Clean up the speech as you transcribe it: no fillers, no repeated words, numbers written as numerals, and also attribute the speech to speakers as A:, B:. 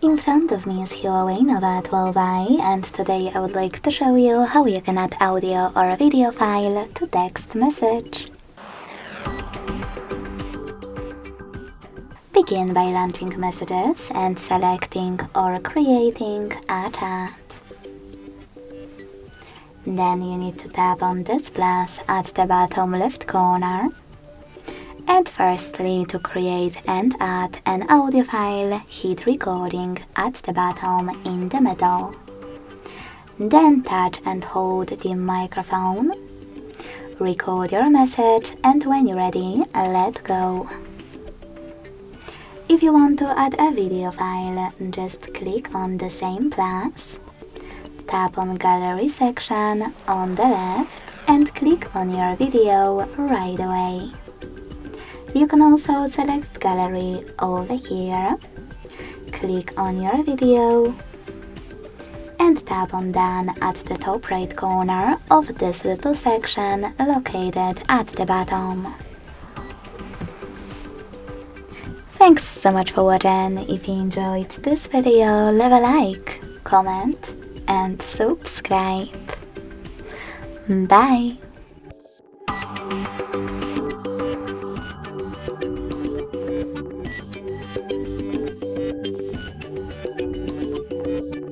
A: In front of me is HUAWEI Nova 12i, and today I would like to show you how you can add audio or a video file to text message. Begin by launching messages and selecting or creating a chat. Then you need to tap on this plus at the bottom left corner. And firstly, to create and add an audio file, hit recording at the bottom in the middle. Then touch and hold the microphone. Record your message, and when you're ready, let go. If you want to add a video file, just click on the same plus. Tap on Gallery section on the left and click on your video right away. You can also select Gallery over here, click on your video and tap on Done at the top right corner of this little section located at the bottom. Thanks so much for watching. If you enjoyed this video, leave a like, comment and subscribe. Bye!